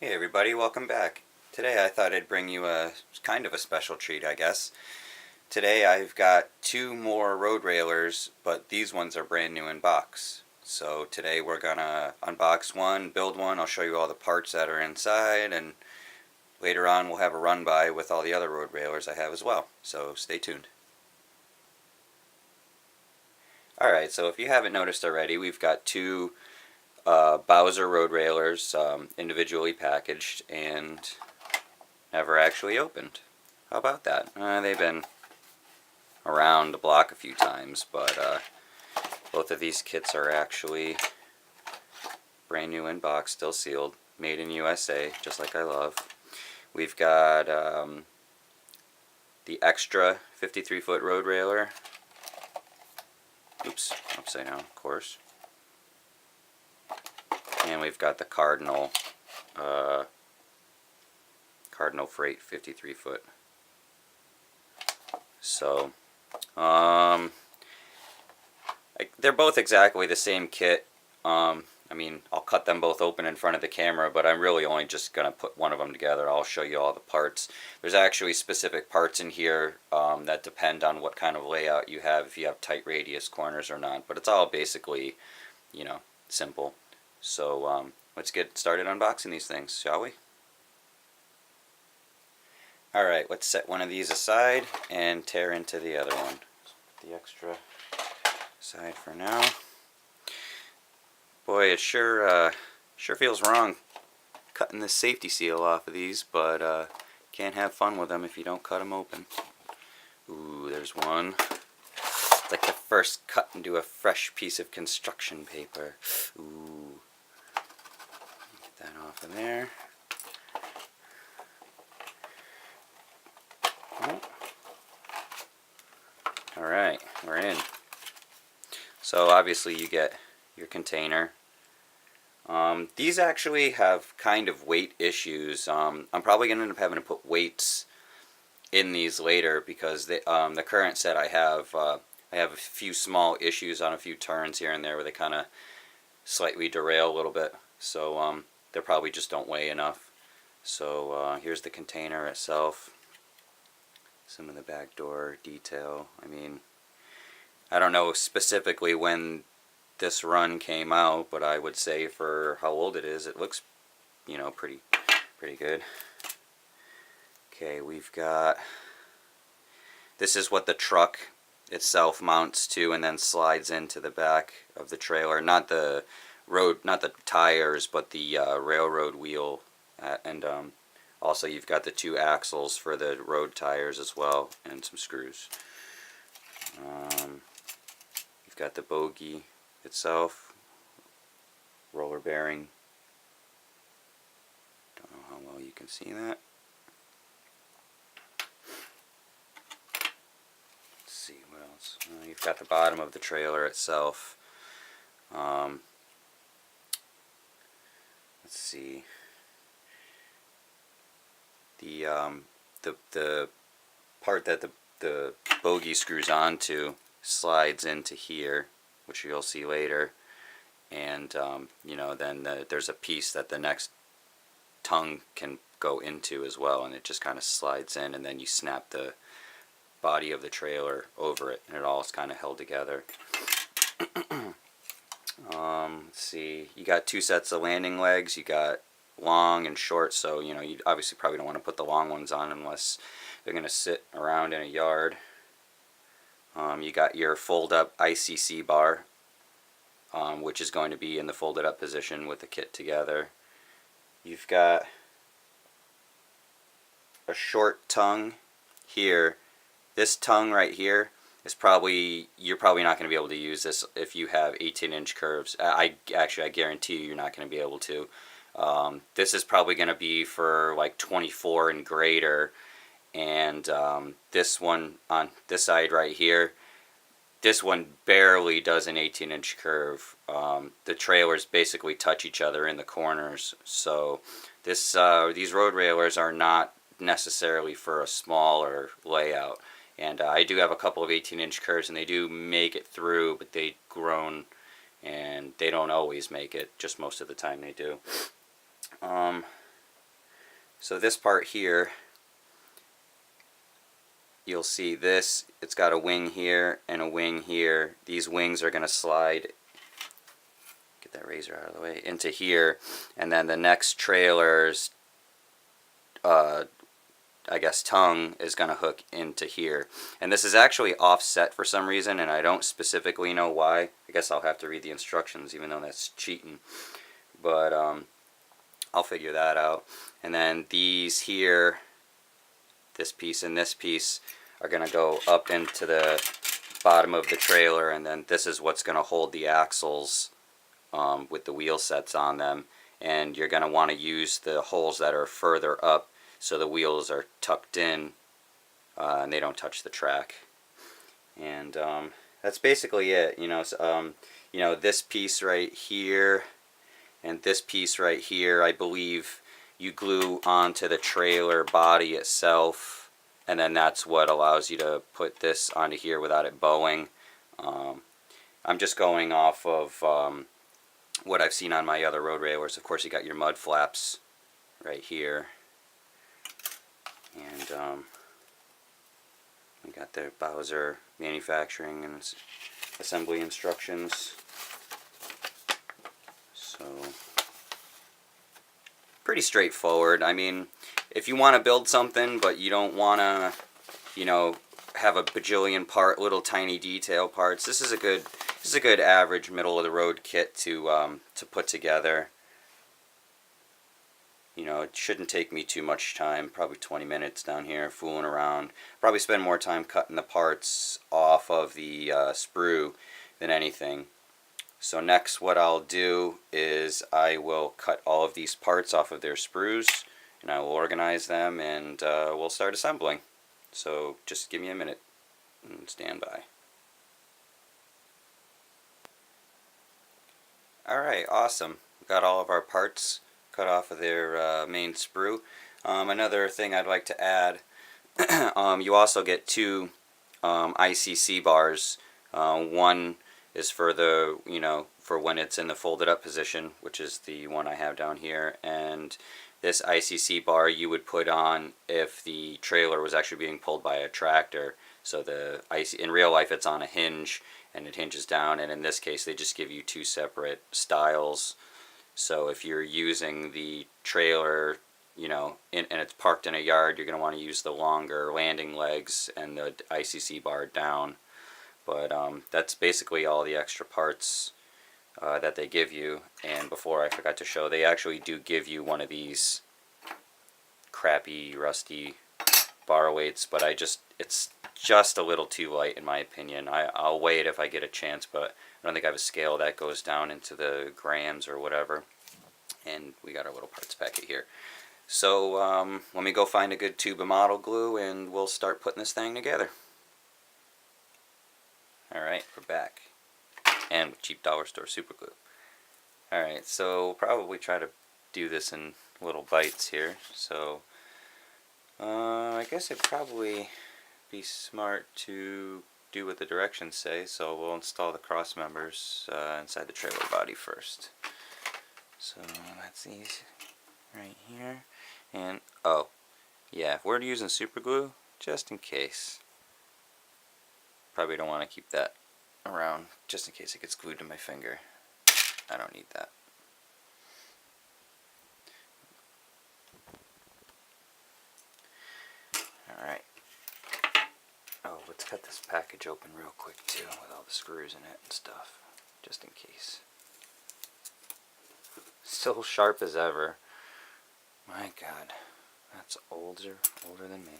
Hey everybody, welcome back. Today I thought I'd bring you a kind of a special treat, I guess. Today I've got two more road railers, but these ones are brand new in box. So today we're gonna unbox one, build one, I'll show you all the parts that are inside, and later on we'll have a run by with all the other road railers I have as well. So stay tuned. Alright, so if you haven't noticed already, we've got two Bowser road railers individually packaged and never actually opened. How about that? They've been around the block a few times, but both of these kits are actually brand new in box, still sealed, made in USA, just like I love. We've got the extra 53-foot road railer. Oops, upside down, of course. And we've got the Cardinal Freight 53-foot. So, they're both exactly the same kit. I mean, I'll cut them both open in front of the camera, but I'm really only just going to put one of them together. I'll show you all the parts. There's actually specific parts in here that depend on what kind of layout you have, if you have tight radius corners or not. But it's all basically, you know, simple. So let's get started unboxing these things, shall we? Alright, let's set one of these aside and tear into the other one. Put the extra aside for now. Boy, it sure feels wrong cutting this safety seal off of these, but can't have fun with them if you don't cut them open. Ooh, there's one. It's like the first cut into a fresh piece of construction paper. Ooh. Get that off of there. Alright, we're in. So obviously you get your container. These actually have kind of weight issues. I'm probably going to end up having to put weights in these later because the current set I have a few small issues on a few turns here and there where they kind of slightly derail a little bit. So they probably just don't weigh enough. So here's the container itself. Some of the back door detail. I mean, I don't know specifically when this run came out, but I would say for how old it is, it looks, you know, pretty good. Okay, we've got, this is what the truck itself mounts to and then slides into the back of the trailer. Not the tires, but the railroad wheel, and also you've got the two axles for the road tires as well, and some screws. You've got the bogie itself, roller bearing. Don't know how well you can see that. Let's see what else. You've got the bottom of the trailer itself. Let's see. The part that the bogie screws onto slides into here, which you'll see later, and you know, then there's a piece that the next tongue can go into as well, and it just kind of slides in, and then you snap the body of the trailer over it, and it all is kind of held together. Let's see, you got two sets of landing legs. You got long and short, so you know, you obviously probably don't want to put the long ones on unless they're going to sit around in a yard. You got your fold up ICC bar, which is going to be in the folded up position with the kit together. You've got a short tongue here. This tongue right here is you're probably not going to be able to use this if you have 18-inch curves. I guarantee you're not going to be able to. This is probably going to be for like 24 and greater, and this one on this side right here, this one barely does an 18-inch curve. The trailers basically touch each other in the corners, so these road railers are not necessarily for a smaller layout. And I do have a couple of 18-inch curves, and they do make it through, but they groan, and they don't always make it, just most of the time they do. So this part here, you'll see this, it's got a wing here and a wing here. These wings are going to slide, get that razor out of the way, into here, and then the next trailer's I guess tongue is going to hook into here. And this is actually offset for some reason, and I don't specifically know why. I guess I'll have to read the instructions, even though that's cheating. But I'll figure that out. And then these here, this piece and this piece, are going to go up into the bottom of the trailer, and then this is what's going to hold the axles with the wheel sets on them. And you're going to want to use the holes that are further up, so the wheels are tucked in and they don't touch the track. And that's basically it. You know, this piece right here and this piece right here, I believe you glue onto the trailer body itself, and then that's what allows you to put this onto here without it bowing. I'm just going off of what I've seen on my other road railers. Of course, you got your mud flaps right here. And we got the Bowser manufacturing and assembly instructions. So, pretty straightforward. I mean, if you want to build something but you don't want to, you know, have a bajillion little tiny detail parts, this is a good average middle of the road kit to put together. You know, it shouldn't take me too much time, probably 20 minutes down here fooling around. Probably spend more time cutting the parts off of the sprue than anything. So next what I'll do is I will cut all of these parts off of their sprues, and I will organize them, and we'll start assembling. So just give me a minute and stand by. Alright, awesome. We've got all of our parts cut off of their main sprue. Another thing I'd like to add, you also get two ICC bars. One is for the, for when it's in the folded up position, which is the one I have down here, and this ICC bar you would put on if the trailer was actually being pulled by a tractor. So in real life it's on a hinge and it hinges down, and in this case they just give you two separate styles. So if you're using the trailer, and it's parked in a yard, you're going to want to use the longer landing legs and the ICC bar down. But that's basically all the extra parts that they give you. And before, I forgot to show, they actually do give you one of these crappy, rusty bar weights, but it's just a little too light in my opinion. I'll weigh it if I get a chance, but I don't think I have a scale that goes down into the grams or whatever. And we got our little parts packet here. So let me go find a good tube of model glue and we'll start putting this thing together. Alright, we're back. And with cheap dollar store super glue. Alright, so we'll probably try to do this in little bites here. So I guess it'd probably be smart to do what the directions say, so we'll install the cross members inside the trailer body first. So that's these right here, and oh yeah, if we're using super glue, just in case, probably don't want to keep that around just in case it gets glued to my finger. I don't need that. Alright. Oh, let's cut this package open real quick too, with all the screws in it and stuff, just in case. Still sharp as ever. My God, that's older than me.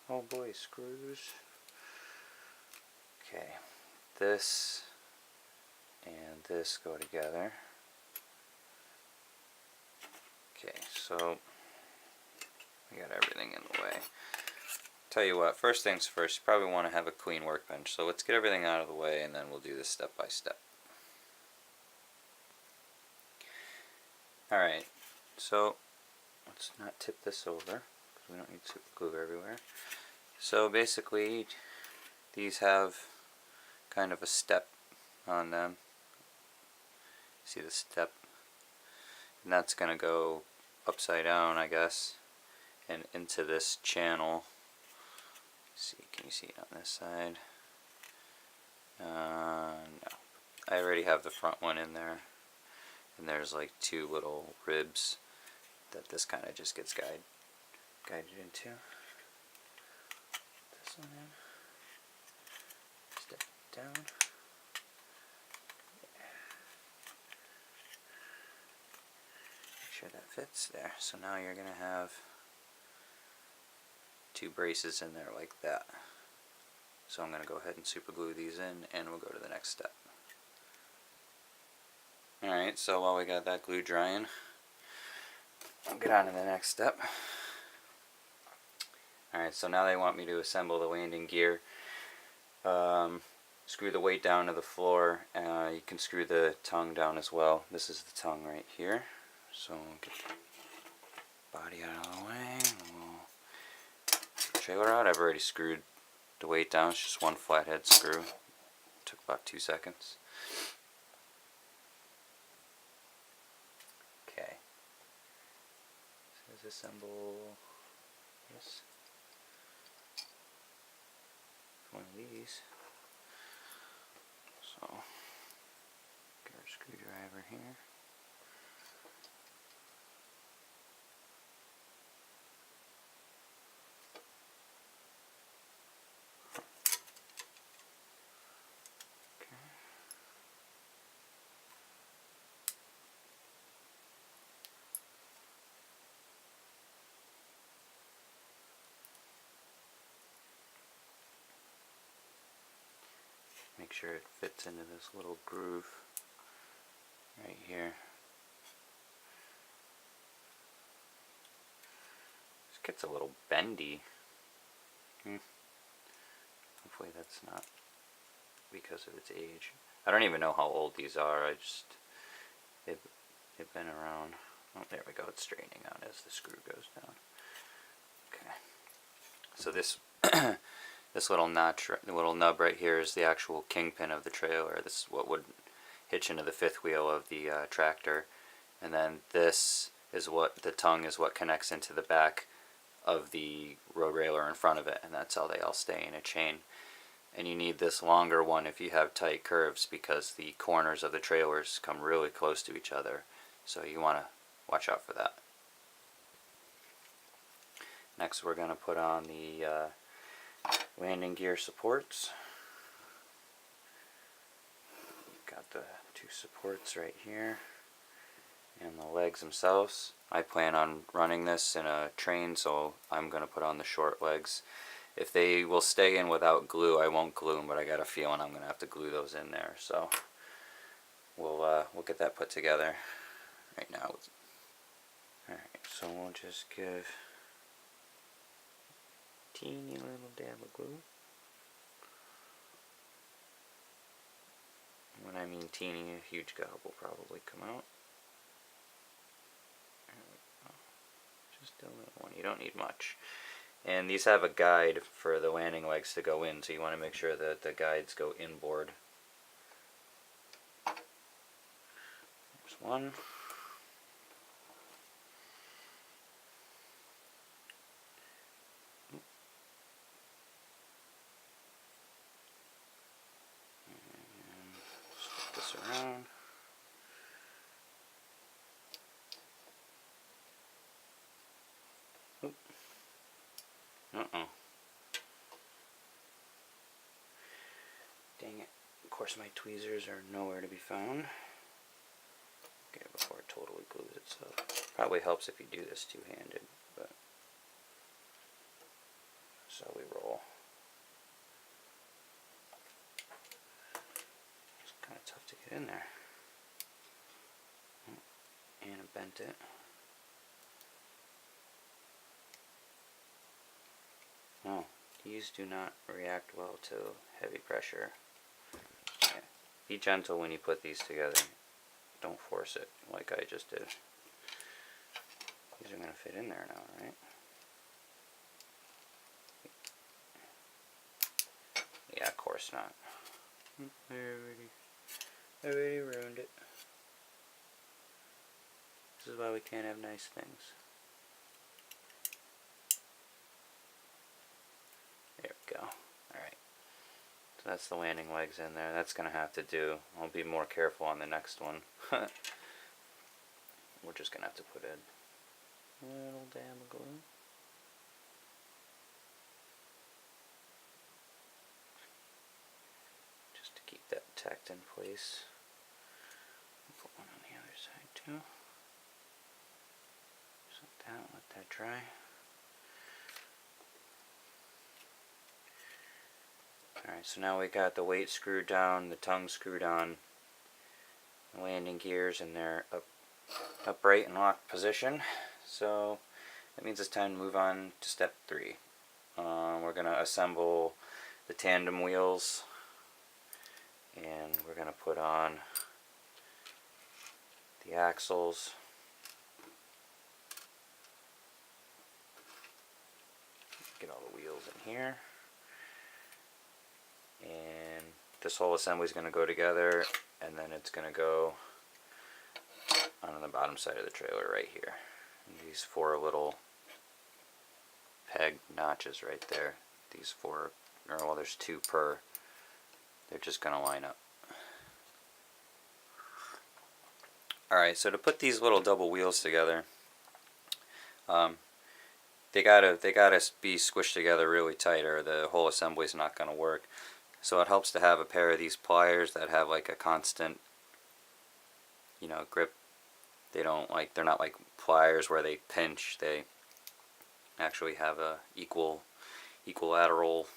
Oh boy, screws. Okay, this and this go together. Okay, so we got everything in the way. Tell you what, first things first, you probably want to have a clean workbench. So let's get everything out of the way and then we'll do this step by step. Alright, so let's not tip this over because we don't need super glue everywhere. So basically, these have kind of a step on them. See the step? And that's going to go upside down, I guess, and into this channel. Let's see, can you see it on this side? No. I already have the front one in there, and there's like two little ribs that this kind of just gets guided into. This one in. Step down. Make sure that fits there. So now you're going to have two braces in there like that. So I'm going to go ahead and super glue these in, and we'll go to the next step. Alright, so while we got that glue drying, I'll get on to the next step. Alright, so now they want me to assemble the landing gear. Screw the weight down to the floor. You can screw the tongue down as well. This is the tongue right here. So get the body out of the way. We'll trailer out. I've already screwed the weight down. It's just one flathead screw. Took about 2 seconds. Okay. So let's assemble this. One of these. So get our screwdriver here. Okay. Make sure it fits into this little groove right here. This gets a little bendy. Hopefully that's not because of its age. I don't even know how old these are. They've been around. Oh, there we go. It's straightening out as the screw goes down. Okay. So this this little notch, the little nub right here, is the actual kingpin of the trailer. This is what would hitch into the fifth wheel of the tractor, and then this is what the tongue is what connects into the back of the roadrailer in front of it, and that's how they all stay in a chain. And you need this longer one if you have tight curves, because the corners of the trailers come really close to each other, so you want to watch out for that. Next we're going to put on the landing gear supports. Got the two supports right here and the legs themselves. I plan on running this in a train, so I'm going to put on the short legs. If they will stay in without glue, I won't glue them, but I got a feeling I'm going to have to glue those in there. So we'll get that put together right now. Alright, so we'll just give a teeny little dab of glue. When I mean teeny, a huge gob will probably come out. There we go. Just a little one. You don't need much. And these have a guide for the landing legs to go in, so you want to make sure that the guides go inboard. There's one. And flip this around. Oop. Uh-oh. Dang it. Of course my tweezers are nowhere to be found. Okay, before it totally glues itself. Probably helps if you do this two-handed, but that's how we roll. It's kind of tough to get in there. And I bent it. Oh, these do not react well to heavy pressure. Okay. Be gentle when you put these together. Don't force it like I just did. These are going to fit in there now, right? Yeah, of course not. I already ruined it. This is why we can't have nice things. There we go. Alright. So that's the landing legs in there. That's going to have to do. I'll be more careful on the next one. We're just going to have to put in a little dab of glue. Just to keep that tacked in place. Put one on the other side too. Set that, let that dry. Alright, so now we got the weight screwed down, the tongue screwed on, the landing gears in their upright and locked position. So that means it's time to move on to step 3. We're going to assemble the tandem wheels, and we're going to put on the axles. Get all the wheels in here. And this whole assembly is going to go together, and then it's going to go on the bottom side of the trailer right here. And these 4 little peg notches right there. These 4, or well, there's 2 per. They're just going to line up. Alright, so to put these little double wheels together, they gotta be squished together really tight, or the whole assembly is not going to work. So it helps to have a pair of these pliers that have like a constant, grip. They're not like pliers where they pinch. They actually have a equilateral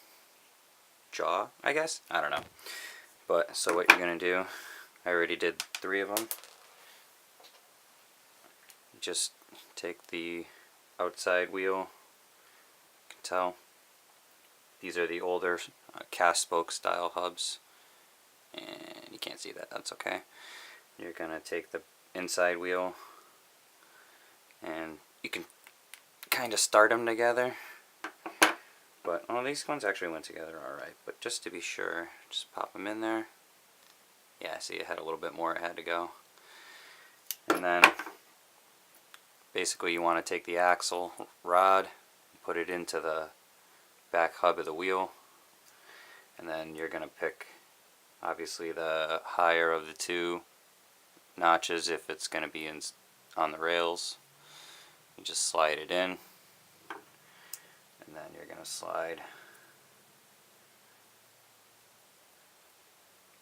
jaw, I guess. I don't know. But so what you're gonna do, I already did 3 of them. Just take the outside wheel. You can tell these are the older cast spoke style hubs, and you can't see that, that's okay. You're gonna take the inside wheel, and you can kind of start them together, but these ones actually went together alright, but just to be sure, just pop them in there. Yeah, see, it had a little bit more it had to go. And then basically you want to take the axle rod and put it into the back hub of the wheel, and then you're going to pick obviously the higher of the 2 notches if it's going to be on the rails. You just slide it in, and then you're going to slide,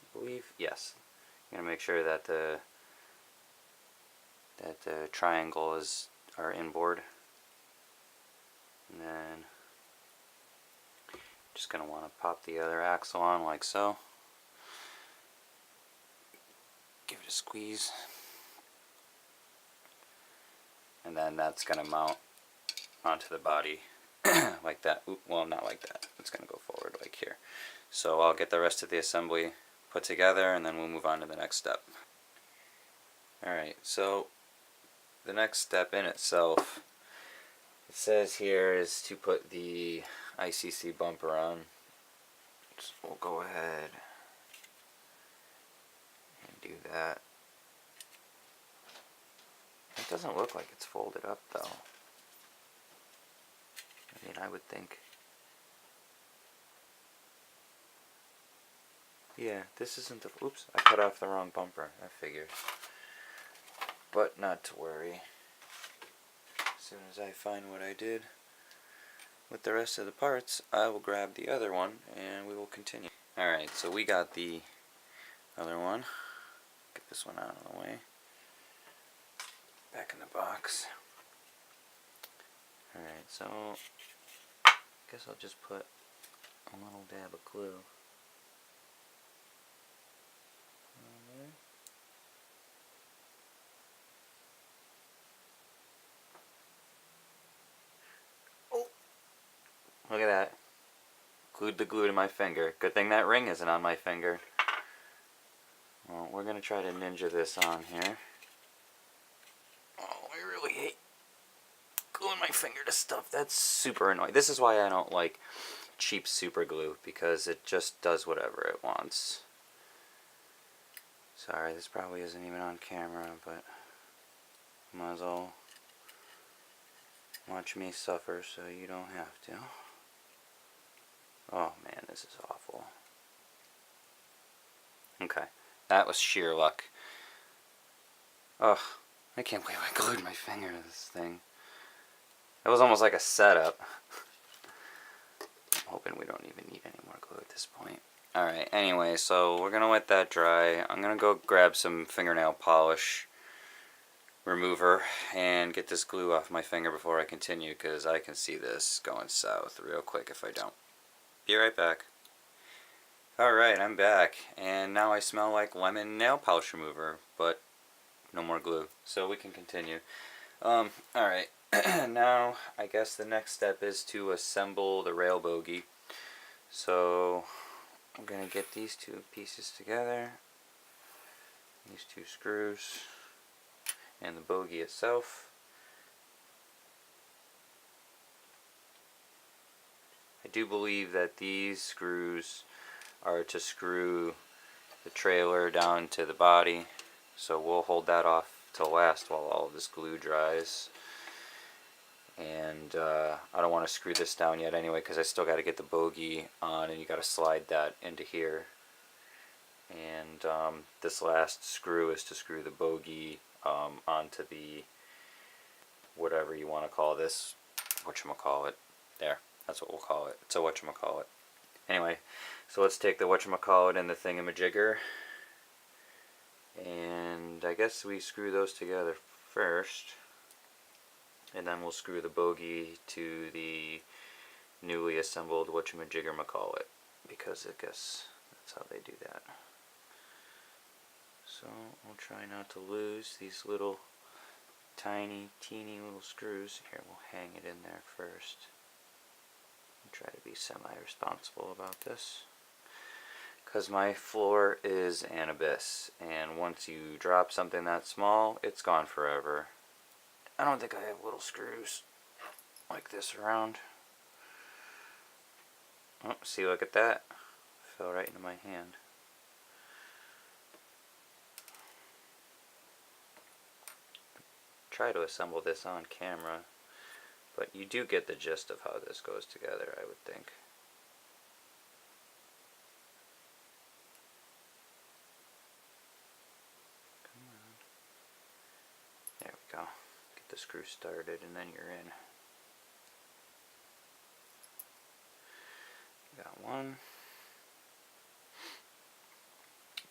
I believe, yes, you're going to make sure that the triangle are inboard, and then just going to want to pop the other axle on like so. Give it a squeeze. And then that's going to mount onto the body like that. Oop, well, not like that. It's going to go forward like here. So I'll get the rest of the assembly put together, and then we'll move on to the next step. Alright, so the next step in itself, it says here, is to put the ICC bumper on. So we'll go ahead and do that. It doesn't look like it's folded up though. I mean, I would think. Yeah, this isn't the. Oops, I cut off the wrong bumper. I figured. But not to worry. As soon as I find what I did with the rest of the parts, I will grab the other one and we will continue. Alright, so we got the other one. Get this one out of the way. Back in the box. Alright, so I guess I'll just put a little dab of glue on there. Oh! Look at that. Glued the glue to my finger. Good thing that ring isn't on my finger. Well, we're going to try to ninja this on here. Oh, I really hate gluing my finger to stuff. That's super annoying. This is why I don't like cheap super glue, because it just does whatever it wants. Sorry, this probably isn't even on camera, but Might as well watch me suffer so you don't have to. Oh man, this is awful. Okay, that was sheer luck. Ugh, I can't believe I glued my finger to this thing. It was almost like a setup. I'm hoping we don't even need any more glue at this point. Alright, anyway, so we're going to let that dry. I'm going to go grab some fingernail polish remover and get this glue off my finger before I continue, because I can see this going south real quick if I don't. Be right back. Alright, I'm back, and now I smell like lemon nail polish remover, but no more glue, so we can continue. Alright, now I guess the next step is to assemble the rail bogie. So I'm going to get these two pieces together, these two screws, and the bogie itself. I do believe that these screws are to screw the trailer down to the body, so we'll hold that off till last while all of this glue dries. And I don't want to screw this down yet anyway, because I still got to get the bogie on, and you got to slide that into here. And this last screw is to screw the bogie onto the, whatever you want to call this, whatchamacallit. There, that's what we'll call it. It's a whatchamacallit. Anyway, so let's take the whatchamacallit and the thingamajigger, and I guess we screw those together first, and then we'll screw the bogie to the newly assembled whatchamajigger-macallit, because I guess that's how they do that. So we'll try not to lose these little tiny, teeny little screws. Here, we'll hang it in there first. Try to be semi-responsible about this, because my floor is an abyss, and once you drop something that small, it's gone forever. I don't think I have little screws like this around. Oh, see, look at that. Fell right into my hand. Try to assemble this on camera, but you do get the gist of how this goes together, I would think. Come on. There we go. Get the screw started and then you're in. Got one.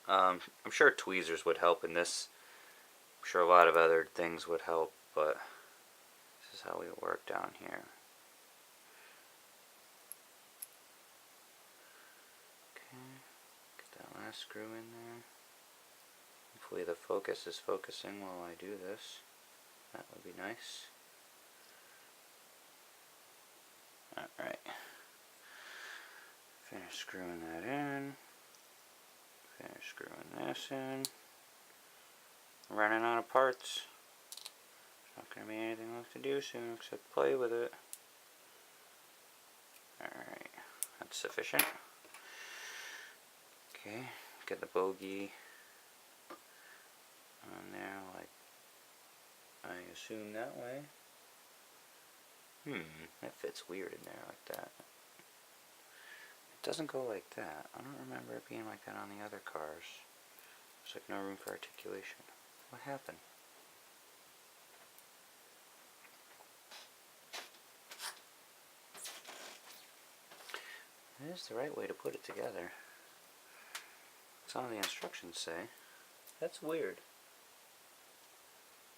I'm sure tweezers would help in this. I'm sure a lot of other things would help, but this is how we work down here. Okay, get that last screw in there. Hopefully the focus is focusing while I do this. That would be nice. Alright. Finish screwing that in. Finish screwing this in. I'm running out of parts. There's not going to be anything left to do soon except play with it. Alright, that's sufficient. Okay, get the bogie on there like I assume that way. That fits weird in there like that. It doesn't go like that. I don't remember it being like that on the other cars. There's like no room for articulation. What happened? That is the right way to put it together. It's on the instructions say. That's weird.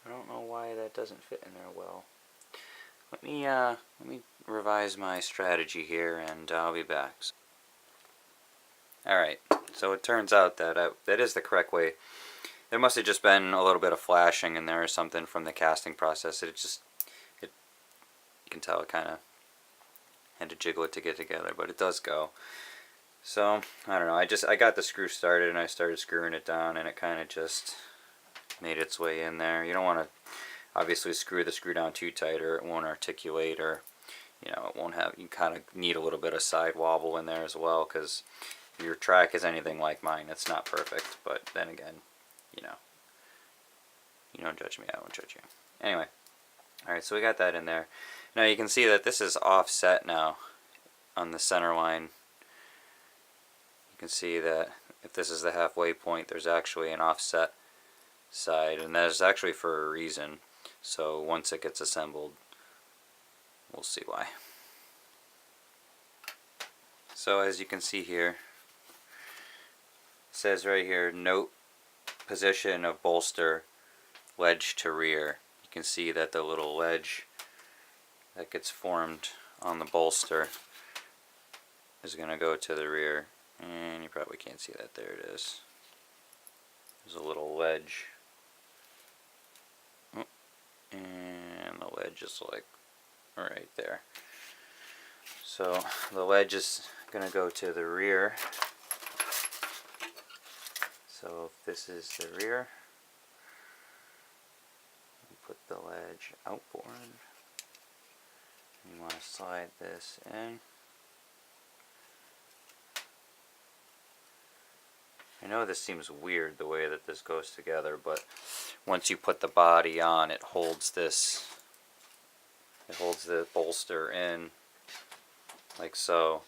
I don't know why that doesn't fit in there well. Let me revise my strategy here, and I'll be back. Alright, so it turns out that that is the correct way. There must have just been a little bit of flashing in there or something from the casting process. You can tell it kind of had to jiggle it to get together, but it does go. So, I don't know, I got the screw started and I started screwing it down, and it kind of just made its way in there. You don't want to obviously screw the screw down too tight or it won't articulate, or it won't have, you kind of need a little bit of side wobble in there as well, because if your track is anything like mine, it's not perfect, but then again, You don't judge me, I won't judge you. Anyway, alright, so we got that in there. Now you can see that this is offset now on the center line. You can see that if this is the halfway point, there's actually an offset side, and that is actually for a reason. So once it gets assembled, we'll see why. So as you can see here, it says right here, note position of bolster ledge to rear. You can see that the little ledge that gets formed on the bolster is going to go to the rear, and you probably can't see that. There it is. There's a little ledge, and the ledge is like right there. So the ledge is going to go to the rear. So if this is the rear, put the ledge outboard. You want to slide this in. I know this seems weird the way that this goes together, but once you put the body on, it holds this. It holds the bolster in like so,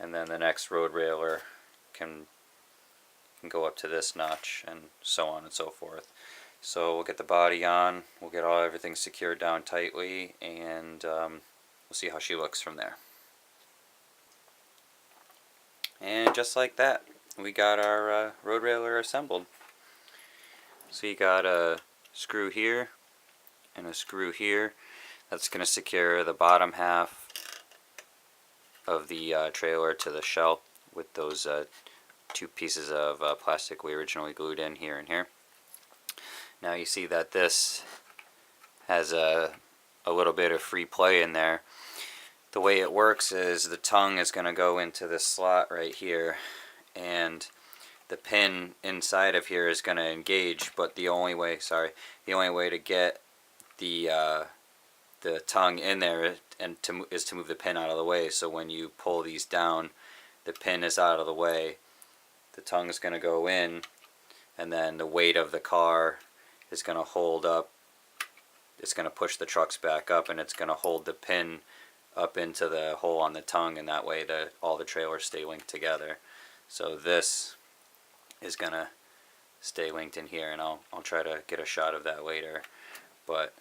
and then the next road railer can go up to this notch, and so on and so forth. So we'll get the body on, we'll get everything secured down tightly, and we'll see how she looks from there. And just like that, we got our road railer assembled. So you got a screw here and a screw here. That's going to secure the bottom half of the trailer to the shell with those two pieces of plastic we originally glued in here and here. Now you see that this has a little bit of free play in there. The way it works is the tongue is going to go into this slot right here, and the pin inside of here is going to engage, but the only way to get the tongue in there is to move the pin out of the way. So when you pull these down, the pin is out of the way, the tongue is going to go in, and then the weight of the car is going to hold up. It's going to push the trucks back up, and it's going to hold the pin up into the hole on the tongue, and that way all the trailers stay linked together. So this is going to stay linked in here, and I'll try to get a shot of that later. But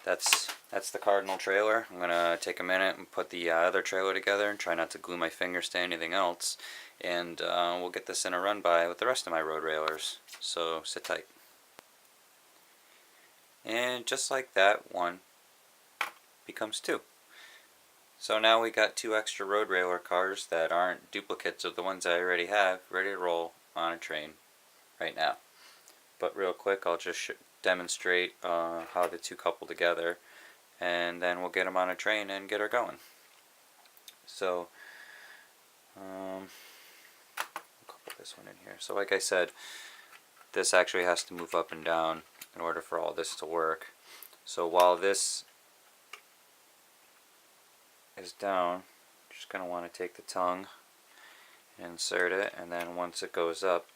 that's the Cardinal trailer. I'm going to take a minute and put the other trailer together and try not to glue my fingers to anything else, and we'll get this in a run by with the rest of my road railers. So sit tight. And just like that, one becomes two. So now we got two extra road railer cars that aren't duplicates of the ones I already have, ready to roll on a train right now. But real quick, I'll just demonstrate how the two couple together, and then we'll get them on a train and get her going. So I'll couple this one in here. So like I said, this actually has to move up and down in order for all this to work. So while this is down, you're just going to want to take the tongue, insert it, and then once it goes up,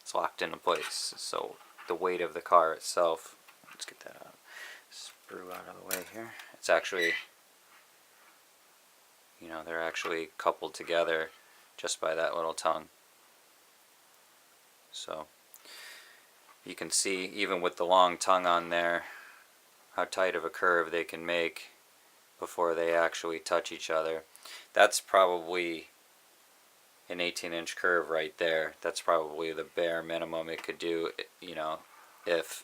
it's locked into place. So the weight of the car itself, let's get that out, sprue out of the way here. It's actually, they're actually coupled together just by that little tongue. So you can see, even with the long tongue on there, how tight of a curve they can make before they actually touch each other. That's probably an 18-inch curve right there. That's probably the bare minimum it could do, if,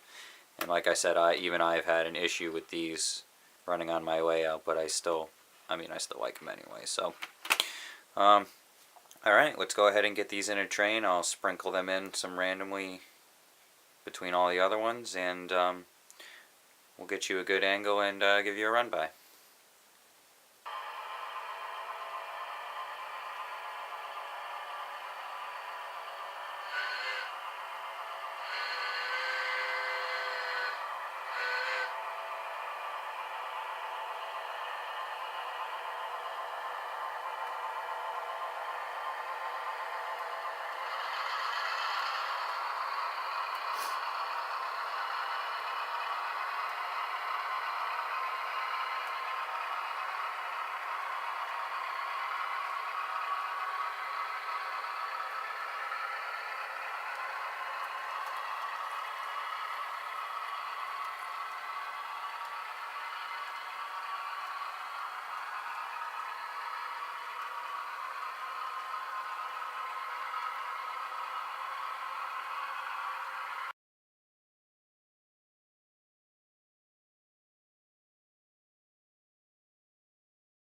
and like I said, I've had an issue with these running on my layout, but I still like them anyway. So alright, let's go ahead and get these in a train. I'll sprinkle them in some randomly between all the other ones, and we'll get you a good angle and give you a run by.